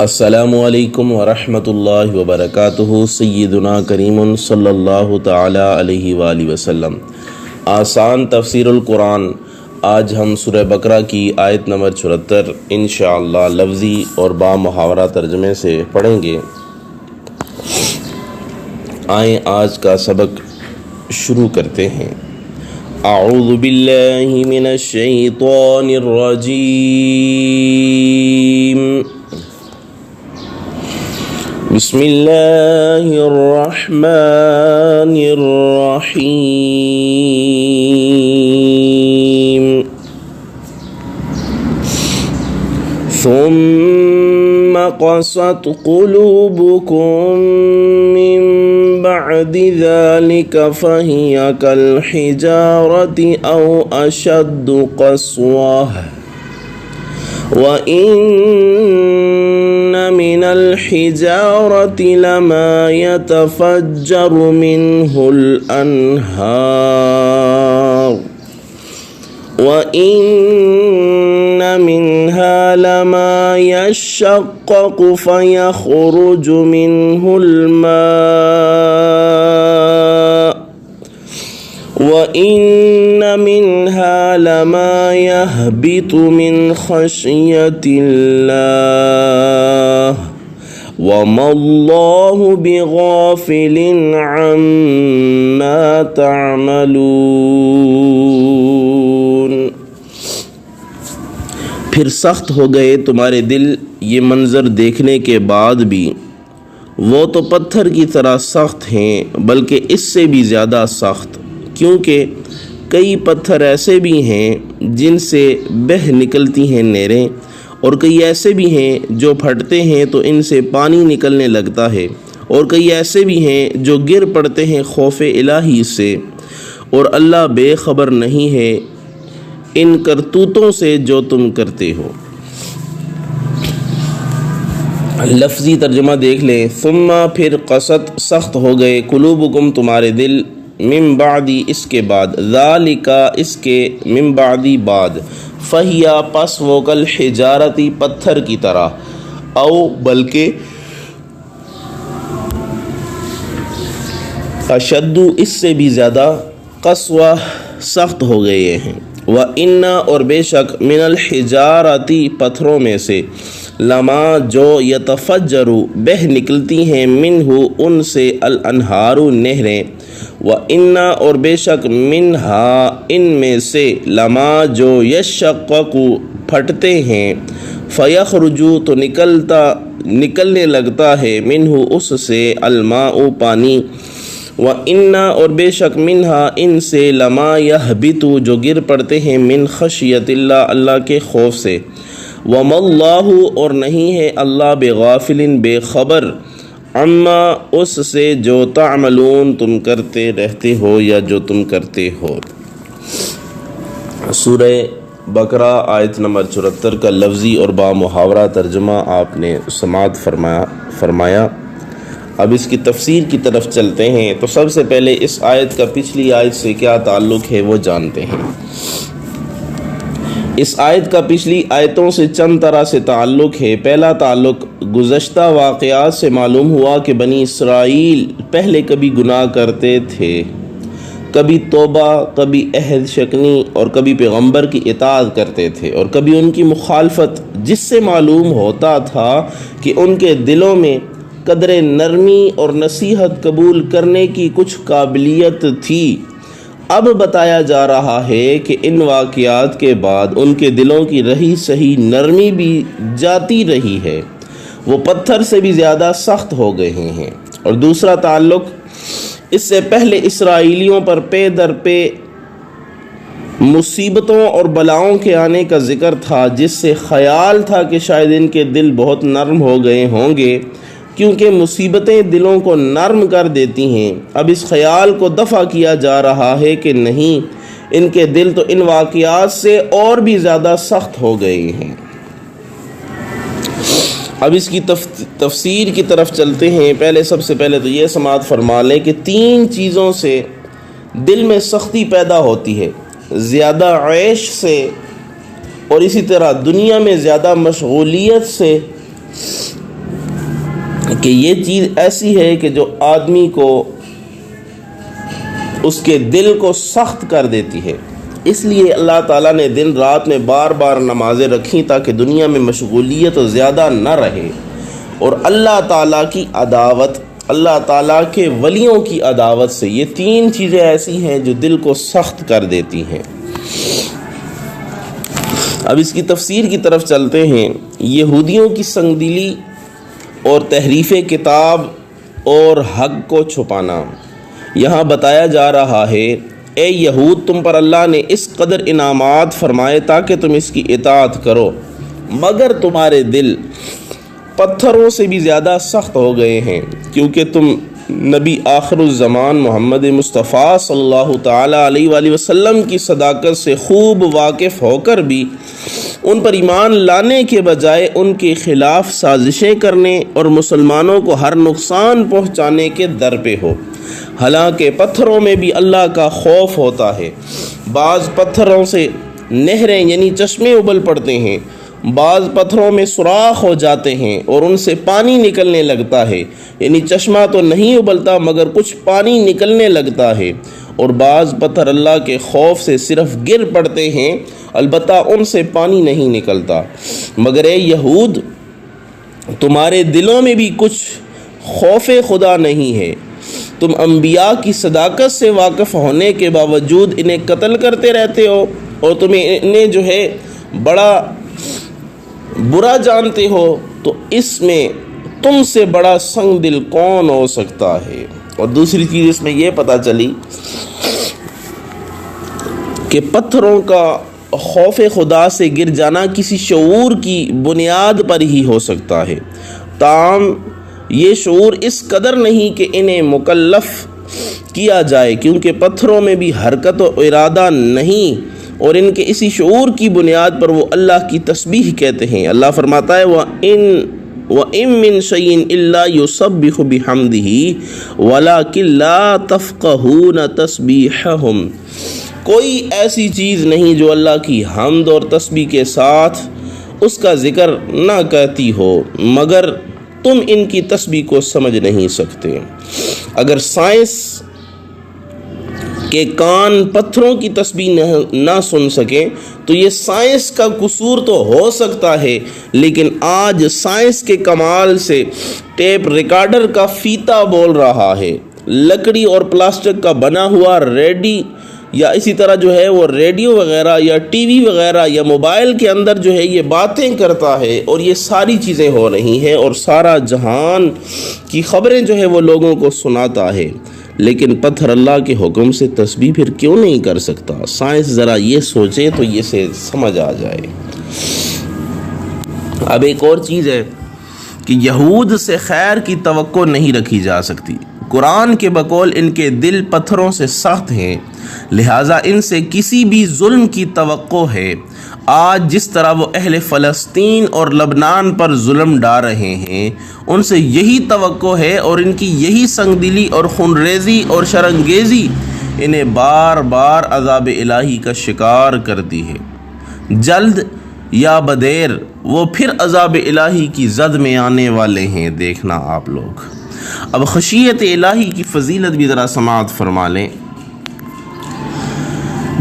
السلام علیکم ورحمۃ اللہ وبرکاتہ۔ سیدنا کریم صلی اللہ تعالی علیہ وآلہ وسلم۔ آسان تفسیر القرآن۔ آج ہم سورہ بقرہ کی آیت نمبر 74 انشاءاللہ لفظی اور با محاورہ ترجمے سے پڑھیں گے۔ آئیں آج کا سبق شروع کرتے ہیں۔ اعوذ باللہ من الشیطان الرجیم، بسم اللہ الرحمن الرحیم۔ ثم قست قلوبكم من بعد ذلك فهي كالحجارة أو أشد قسوة وإن من الحجارة لما يتفجر منه الأنهار وإن منها لما يشقق فيخرج منه الماء وإن منها لما يهبط من خشية الله وما الله بغافل عما تعملون۔ پھر سخت ہو گئے تمہارے دل یہ منظر دیکھنے کے بعد بھی، وہ تو پتھر کی طرح سخت ہیں بلکہ اس سے بھی زیادہ سخت، کیونکہ کئی پتھر ایسے بھی ہیں جن سے بہہ نکلتی ہیں نہریں، اور کئی ایسے بھی ہیں جو پھٹتے ہیں تو ان سے پانی نکلنے لگتا ہے، اور کئی ایسے بھی ہیں جو گر پڑتے ہیں خوف الہی سے، اور اللہ بے خبر نہیں ہے ان کرتوتوں سے جو تم کرتے ہو۔ لفظی ترجمہ دیکھ لیں۔ ثم پھر قست سخت ہو گئے، قلوبکم تمہارے دل، من بعدی اس کے بعد، ذالک اس کے، من بعدی بعد، فہیا پس وہ کل حجارتی پتھر کی طرح، او بلکہ، اشد اس سے بھی زیادہ، قسوہ سخت ہو گئے ہیں، وَإِنَّ اور بے شک، من الحجارتی پتھروں میں سے، لما جو یتفجر بہہ نکلتی ہیں، منہ ان سے، الانہار نہریں، وَإِنَّ اور بے شک، منہا ان میں سے، لما جو یشقق پھٹتے ہیں، فیخرج تو نکلنے لگتا ہے، منہ اس سے، الماء پانی، وَإِنَّ اور بے شک، منہا ان سے، لما یہبط جو گر پڑتے ہیں، من خشیت اللہ اللہ کے خوف سے، وَمَا اللَّهُ اور نہیں ہے اللہ، بغافل بے خبر، عما اس سے جو تعملون تم کرتے رہتے ہو یا جو تم کرتے ہو۔ سورہ بقرہ آیت نمبر 74 کا لفظی اور با محاورہ ترجمہ آپ نے سماعت فرمایا۔ اب اس کی تفسیر کی طرف چلتے ہیں۔ تو سب سے پہلے اس آیت کا پچھلی آیت سے کیا تعلق ہے وہ جانتے ہیں۔ اس آیت کا پچھلی آیتوں سے چند طرح سے تعلق ہے۔ پہلا تعلق گزشتہ واقعات سے معلوم ہوا کہ بنی اسرائیل پہلے کبھی گناہ کرتے تھے، کبھی توبہ، کبھی عہد شکنی اور کبھی پیغمبر کی اطاعت کرتے تھے، اور کبھی ان کی مخالفت، جس سے معلوم ہوتا تھا کہ ان کے دلوں میں قدر نرمی اور نصیحت قبول کرنے کی کچھ قابلیت تھی۔ اب بتایا جا رہا ہے کہ ان واقعات کے بعد ان کے دلوں کی رہی سہی نرمی بھی جاتی رہی ہے، وہ پتھر سے بھی زیادہ سخت ہو گئے ہیں۔ اور دوسرا تعلق، اس سے پہلے اسرائیلیوں پر پے در پے مصیبتوں اور بلاؤں کے آنے کا ذکر تھا، جس سے خیال تھا کہ شاید ان کے دل بہت نرم ہو گئے ہوں گے، کیونکہ مصیبتیں دلوں کو نرم کر دیتی ہیں۔ اب اس خیال کو دفع کیا جا رہا ہے کہ نہیں، ان کے دل تو ان واقعات سے اور بھی زیادہ سخت ہو گئے ہیں۔ اب اس کی تفسیر کی طرف چلتے ہیں۔ سب سے پہلے تو یہ سماعت فرما لیں کہ 3 چیزوں سے دل میں سختی پیدا ہوتی ہے، زیادہ عیش سے، اور اسی طرح دنیا میں زیادہ مشغولیت سے، کہ یہ چیز ایسی ہے کہ جو آدمی کو اس کے دل کو سخت کر دیتی ہے. اس لیے اللہ تعالیٰ نے دن رات میں بار بار نمازیں رکھیں تاکہ دنیا میں مشغولیت زیادہ نہ رہے، اور اللہ تعالیٰ کی عداوت، اللہ تعالیٰ کے ولیوں کی عداوت سے یہ تین چیزیں ایسی ہیں جو دل کو سخت کر دیتی ہیں. اب اس کی تفسیر کی طرف چلتے ہیں. یہودیوں کی سنگدلی اور تحریف کتاب اور حق کو چھپانا. یہاں بتایا جا رہا ہے اے یہود، تم پر اللہ نے اس قدر انعامات فرمائے تاکہ تم اس کی اطاعت کرو، مگر تمہارے دل پتھروں سے بھی زیادہ سخت ہو گئے ہیں، کیونکہ تم نبی آخر الزمان محمد مصطفیٰ صلی اللہ تعالیٰ علیہ وآلہ وسلم کی صداقت سے خوب واقف ہو کر بھی ان پر ایمان لانے کے بجائے ان کے خلاف سازشیں کرنے اور مسلمانوں کو ہر نقصان پہنچانے کے در پہ ہو. حالانکہ پتھروں میں بھی اللہ کا خوف ہوتا ہے. بعض پتھروں سے نہریں یعنی چشمے ابل پڑتے ہیں، بعض پتھروں میں سوراخ ہو جاتے ہیں اور ان سے پانی نکلنے لگتا ہے، یعنی چشمہ تو نہیں ابلتا مگر کچھ پانی نکلنے لگتا ہے. اور بعض پتھر اللہ کے خوف سے صرف گر پڑتے ہیں، البتہ ان سے پانی نہیں نکلتا. مگر اے یہود، تمہارے دلوں میں بھی کچھ خوف خدا نہیں ہے. تم انبیاء کی صداقت سے واقف ہونے کے باوجود انہیں قتل کرتے رہتے ہو، اور تمہیں انہیں جو ہے بڑا برا جانتے ہو، تو اس میں تم سے بڑا سنگ دل کون ہو سکتا ہے. اور دوسری چیز اس میں یہ پتہ چلی کہ پتھروں کا خوف خدا سے گر جانا کسی شعور کی بنیاد پر ہی ہو سکتا ہے، تاہم یہ شعور اس قدر نہیں کہ انہیں مکلف کیا جائے، کیونکہ پتھروں میں بھی حرکت و ارادہ نہیں، اور ان کے اسی شعور کی بنیاد پر وہ اللہ کی تسبیح کہتے ہیں. اللہ فرماتا ہے وَإِن مِّن شَيْءٍ إِلَّا يُسَبِّحُ بِحَمْدِهِ وَلَكِن لَّا تَفْقَهُونَ تَسْبِيحَهُمْ. کوئی ایسی چیز نہیں جو اللہ کی حمد اور تسبیح کے ساتھ اس کا ذکر نہ کہتی ہو، مگر تم ان کی تسبیح کو سمجھ نہیں سکتے. اگر سائنس کے کان پتھروں کی تسبیح نہ سن سکیں تو یہ سائنس کا قصور تو ہو سکتا ہے، لیکن آج سائنس کے کمال سے ٹیپ ریکارڈر کا فیتا بول رہا ہے. لکڑی اور پلاسٹک کا بنا ہوا یا اسی طرح جو ہے وہ ریڈیو وغیرہ یا ٹی وی وغیرہ یا موبائل کے اندر جو ہے یہ باتیں کرتا ہے، اور یہ ساری چیزیں ہو رہی ہیں، اور سارا جہان کی خبریں جو ہے وہ لوگوں کو سناتا ہے. لیکن پتھر اللہ کے حکم سے تسبیح پھر کیوں نہیں کر سکتا؟ سائنس ذرا یہ سوچے تو یہ سے سمجھ آ جائے. اب ایک اور چیز ہے کہ یہود سے خیر کی توقع نہیں رکھی جا سکتی. قرآن کے بقول ان کے دل پتھروں سے سخت ہیں، لہٰذا ان سے کسی بھی ظلم کی توقع ہے. آج جس طرح وہ اہل فلسطین اور لبنان پر ظلم ڈال رہے ہیں، ان سے یہی توقع ہے، اور ان کی یہی سنگدلی اور خونریزی اور شرانگیزی انہیں بار بار عذاب الہی کا شکار کرتی ہے. جلد یا بدیر وہ پھر عذاب الہی کی زد میں آنے والے ہیں. دیکھنا آپ لوگ. اب خشیت الہی کی فضیلت بھی ذرا سماعت فرما لیں.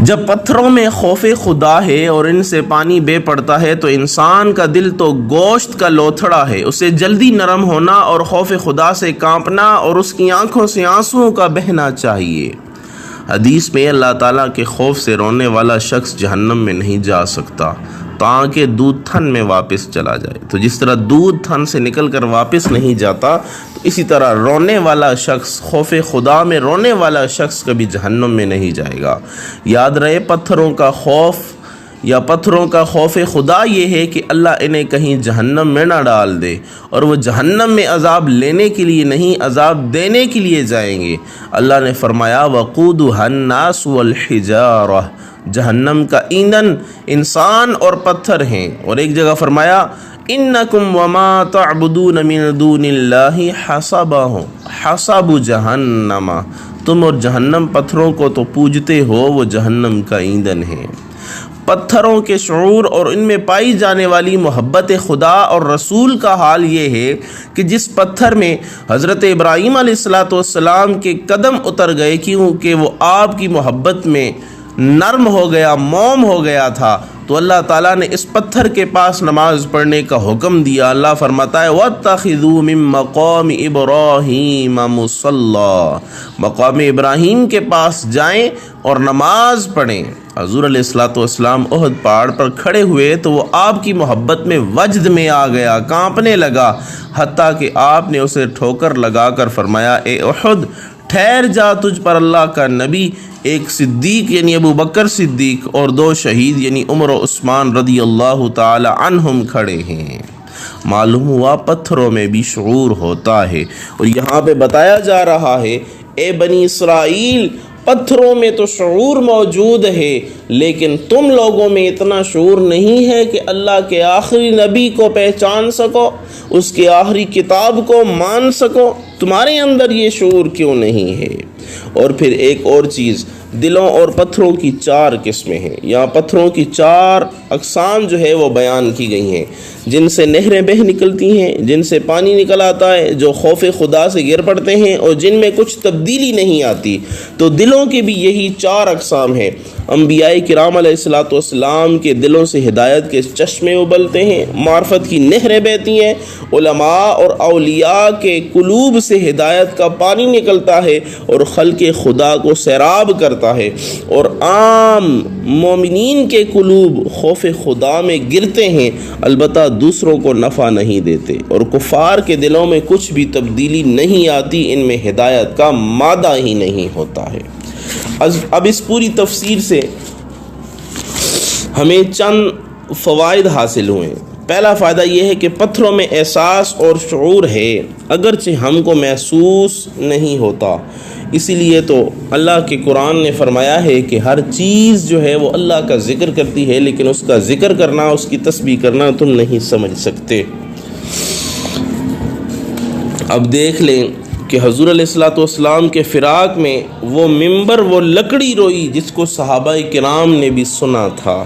جب پتھروں میں خوف خدا ہے اور ان سے پانی بے پڑتا ہے تو انسان کا دل تو گوشت کا لوتھڑا ہے، اسے جلدی نرم ہونا اور خوف خدا سے کانپنا اور اس کی آنکھوں سے آنسوؤں کا بہنا چاہیے. حدیث میں اللہ تعالیٰ کے خوف سے رونے والا شخص جہنم میں نہیں جا سکتا تاکہ دودھ تھن میں واپس چلا جائے. تو جس طرح دودھ تھن سے نکل کر واپس نہیں جاتا، تو اسی طرح رونے والا شخص، خوف خدا میں رونے والا شخص کبھی جہنم میں نہیں جائے گا. یاد رہے، پتھروں کا خوف خدا یہ ہے کہ اللہ انہیں کہیں جہنم میں نہ ڈال دے، اور وہ جہنم میں عذاب لینے کے لیے نہیں، عذاب دینے کے لیے جائیں گے. اللہ نے فرمایا وَقُودُهَا النَّاسُ وَالْحِجَارَةُ، جہنم کا ایندھن انسان اور پتھر ہیں. اور ایک جگہ فرمایا انکم وما تعبدون من دون اللہ حسب جہنم، تم اور جہنم پتھروں کو تو پوجتے ہو، وہ جہنم کا ایندھن ہے. پتھروں کے شعور اور ان میں پائی جانے والی محبت خدا اور رسول کا حال یہ ہے کہ جس پتھر میں حضرت ابراہیم علیہ السلام کے قدم اتر گئے کیونکہ وہ آپ کی محبت میں نرم ہو گیا، موم ہو گیا تھا، تو اللہ تعالیٰ نے اس پتھر کے پاس نماز پڑھنے کا حکم دیا۔ اللہ فرماتا ہے وَاتَّخِذُوا مِن مَّقَامِ إِبْرَاهِيمَ مُصَلًّى، مقام ابراہیم کے پاس جائیں اور نماز پڑھیں۔ حضور علیہ السلام احد پہاڑ پر کھڑے ہوئے تو وہ آپ کی محبت میں وجد میں آ گیا، کانپنے لگا، حتیٰ کہ آپ نے اسے ٹھوکر لگا کر فرمایا اے احد ٹھہر جا، تجھ پر اللہ کا نبی، ایک صدیق یعنی ابو بکر صدیق اور 2 شہید یعنی عمر و عثمان رضی اللہ تعالی عنہم کھڑے ہیں۔ معلوم ہوا پتھروں میں بھی شعور ہوتا ہے، اور یہاں پہ بتایا جا رہا ہے اے بنی اسرائیل پتھروں میں تو شعور موجود ہے، لیکن تم لوگوں میں اتنا شعور نہیں ہے کہ اللہ کے آخری نبی کو پہچان سکو، اس کے آخری کتاب کو مان سکو۔ تمہارے اندر یہ شعور کیوں نہیں ہے؟ اور پھر ایک اور چیز، دلوں اور پتھروں کی 4 قسمیں ہیں۔ یہاں پتھروں کی 4 اقسام جو ہے وہ بیان کی گئی ہیں، جن سے نہریں بہہ نکلتی ہیں، جن سے پانی نکل آتا ہے، جو خوف خدا سے گر پڑتے ہیں اور جن میں کچھ تبدیلی نہیں آتی۔ تو دلوں کی بھی یہی 4 اقسام ہیں۔ انبیاء کرام علیہ السلام کے دلوں سے ہدایت کے چشمے ابلتے ہیں، معرفت کی نہریں بہتی ہیں، علماء اور اولیاء کے قلوب سے ہدایت کا پانی نکلتا ہے اور خلق خدا کو سیراب کرتا ہے، اور عام مومنین کے قلوب خوف خدا میں گرتے ہیں، البتہ دوسروں کو نفع نہیں دیتے، اور کفار کے دلوں میں کچھ بھی تبدیلی نہیں آتی، ان میں ہدایت کا مادہ ہی نہیں ہوتا ہے۔ اب اس پوری تفسیر سے ہمیں چند فوائد حاصل ہوئے۔ پہلا فائدہ یہ ہے کہ پتھروں میں احساس اور شعور ہے، اگرچہ ہم کو محسوس نہیں ہوتا، اسی لیے تو اللہ کے قرآن نے فرمایا ہے کہ ہر چیز جو ہے وہ اللہ کا ذکر کرتی ہے، لیکن اس کا ذکر کرنا، اس کی تسبیح کرنا تم نہیں سمجھ سکتے۔ اب دیکھ لیں کہ حضور علیہ السلام کے فراق میں وہ ممبر، وہ لکڑی روئی جس کو صحابہ کرام نے بھی سنا تھا،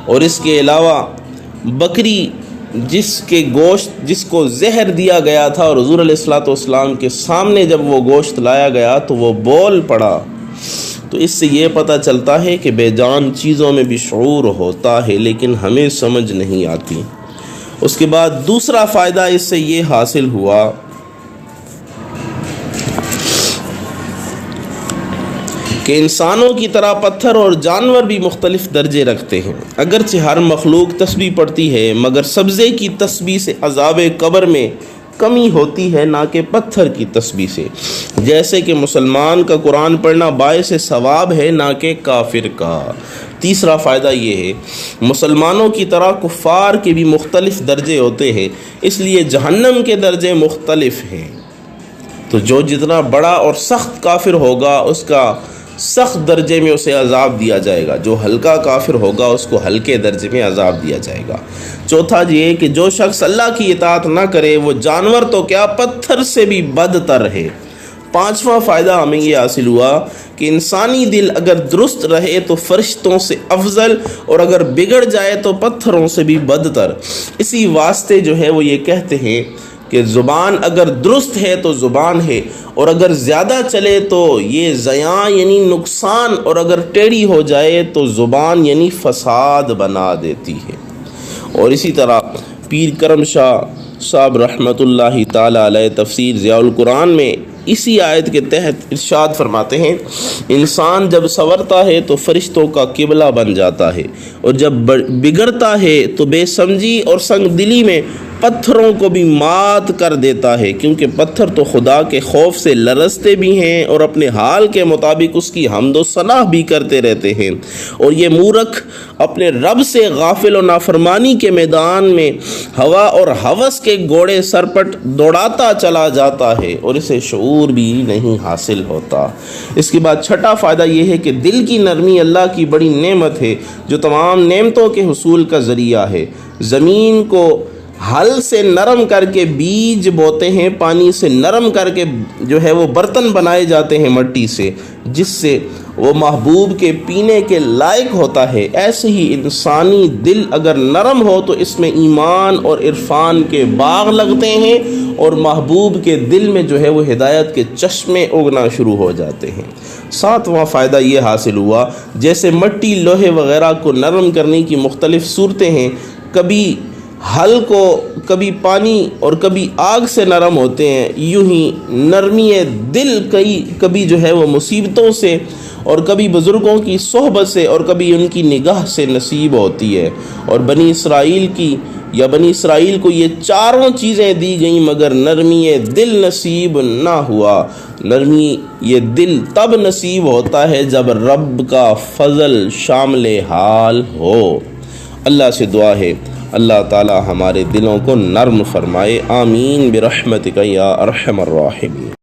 اور اس کے علاوہ بکری جس کے گوشت جس کو زہر دیا گیا تھا، اور حضور علیہ السلام کے سامنے جب وہ گوشت لایا گیا تو وہ بول پڑا۔ تو اس سے یہ پتہ چلتا ہے کہ بے جان چیزوں میں بھی شعور ہوتا ہے، لیکن ہمیں سمجھ نہیں آتی۔ اس کے بعد دوسرا فائدہ اس سے یہ حاصل ہوا کہ انسانوں کی طرح پتھر اور جانور بھی مختلف درجے رکھتے ہیں۔ اگرچہ ہر مخلوق تسبیح پڑھتی ہے، مگر سبزے کی تسبیح سے عذاب قبر میں کمی ہوتی ہے، نہ کہ پتھر کی تسبیح سے۔ جیسے کہ مسلمان کا قرآن پڑھنا باعث ثواب ہے، نہ کہ کافر کا۔ تیسرا فائدہ یہ ہے مسلمانوں کی طرح کفار کے بھی مختلف درجے ہوتے ہیں، اس لیے جہنم کے درجے مختلف ہیں۔ تو جو جتنا بڑا اور سخت کافر ہوگا اس کا سخت درجے میں اسے عذاب دیا جائے گا، جو ہلکا کافر ہوگا اس کو ہلکے درجے میں عذاب دیا جائے گا۔ چوتھا یہ کہ جو شخص اللہ کی اطاعت نہ کرے وہ جانور تو کیا پتھر سے بھی بدتر ہے۔ پانچواں فائدہ ہمیں یہ حاصل ہوا کہ انسانی دل اگر درست رہے تو فرشتوں سے افضل، اور اگر بگڑ جائے تو پتھروں سے بھی بدتر۔ اسی واسطے جو ہے وہ یہ کہتے ہیں کہ زبان اگر درست ہے تو زبان ہے، اور اگر زیادہ چلے تو یہ زیاں یعنی نقصان، اور اگر ٹیڑھی ہو جائے تو زبان یعنی فساد بنا دیتی ہے۔ اور اسی طرح پیر کرم شاہ صاحب رحمۃ اللہ تعالی علیہ تفسیر ضیاء القرآن میں اسی آیت کے تحت ارشاد فرماتے ہیں انسان جب سنورتا ہے تو فرشتوں کا قبلہ بن جاتا ہے، اور جب بگڑتا ہے تو بے سمجھی اور سنگ دلی میں پتھروں کو بھی مات کر دیتا ہے، کیونکہ پتھر تو خدا کے خوف سے لرزتے بھی ہیں اور اپنے حال کے مطابق اس کی حمد و ثنا بھی کرتے رہتے ہیں، اور یہ مورخ اپنے رب سے غافل و نافرمانی کے میدان میں ہوا اور ہوس کے گھوڑے سرپٹ دوڑاتا چلا جاتا ہے، اور اسے شعور بھی نہیں حاصل ہوتا۔ اس کے بعد چھٹا فائدہ یہ ہے کہ دل کی نرمی اللہ کی بڑی نعمت ہے جو تمام نعمتوں کے حصول کا ذریعہ ہے۔ زمین کو ہل سے نرم کر کے بیج بوتے ہیں، پانی سے نرم کر کے جو ہے وہ برتن بنائے جاتے ہیں مٹی سے، جس سے وہ محبوب کے پینے کے لائق ہوتا ہے، ایسے ہی انسانی دل اگر نرم ہو تو اس میں ایمان اور عرفان کے باغ لگتے ہیں اور محبوب کے دل میں جو ہے وہ ہدایت کے چشمے اگنا شروع ہو جاتے ہیں۔ 7واں فائدہ یہ حاصل ہوا، جیسے مٹی لوہے وغیرہ کو نرم کرنے کی مختلف صورتیں ہیں، کبھی حل کو، کبھی پانی اور کبھی آگ سے نرم ہوتے ہیں، یوں ہی نرمی دل کبھی جو ہے وہ مصیبتوں سے اور کبھی بزرگوں کی صحبت سے اور کبھی ان کی نگاہ سے نصیب ہوتی ہے۔ اور بنی اسرائیل کو یہ چاروں چیزیں دی گئیں مگر نرمی دل نصیب نہ ہوا۔ نرمی یہ دل تب نصیب ہوتا ہے جب رب کا فضل شامل حال ہو۔ اللہ سے دعا ہے اللہ تعالی ہمارے دلوں کو نرم فرمائے، آمین برحمتک یا ارحم الراحمین۔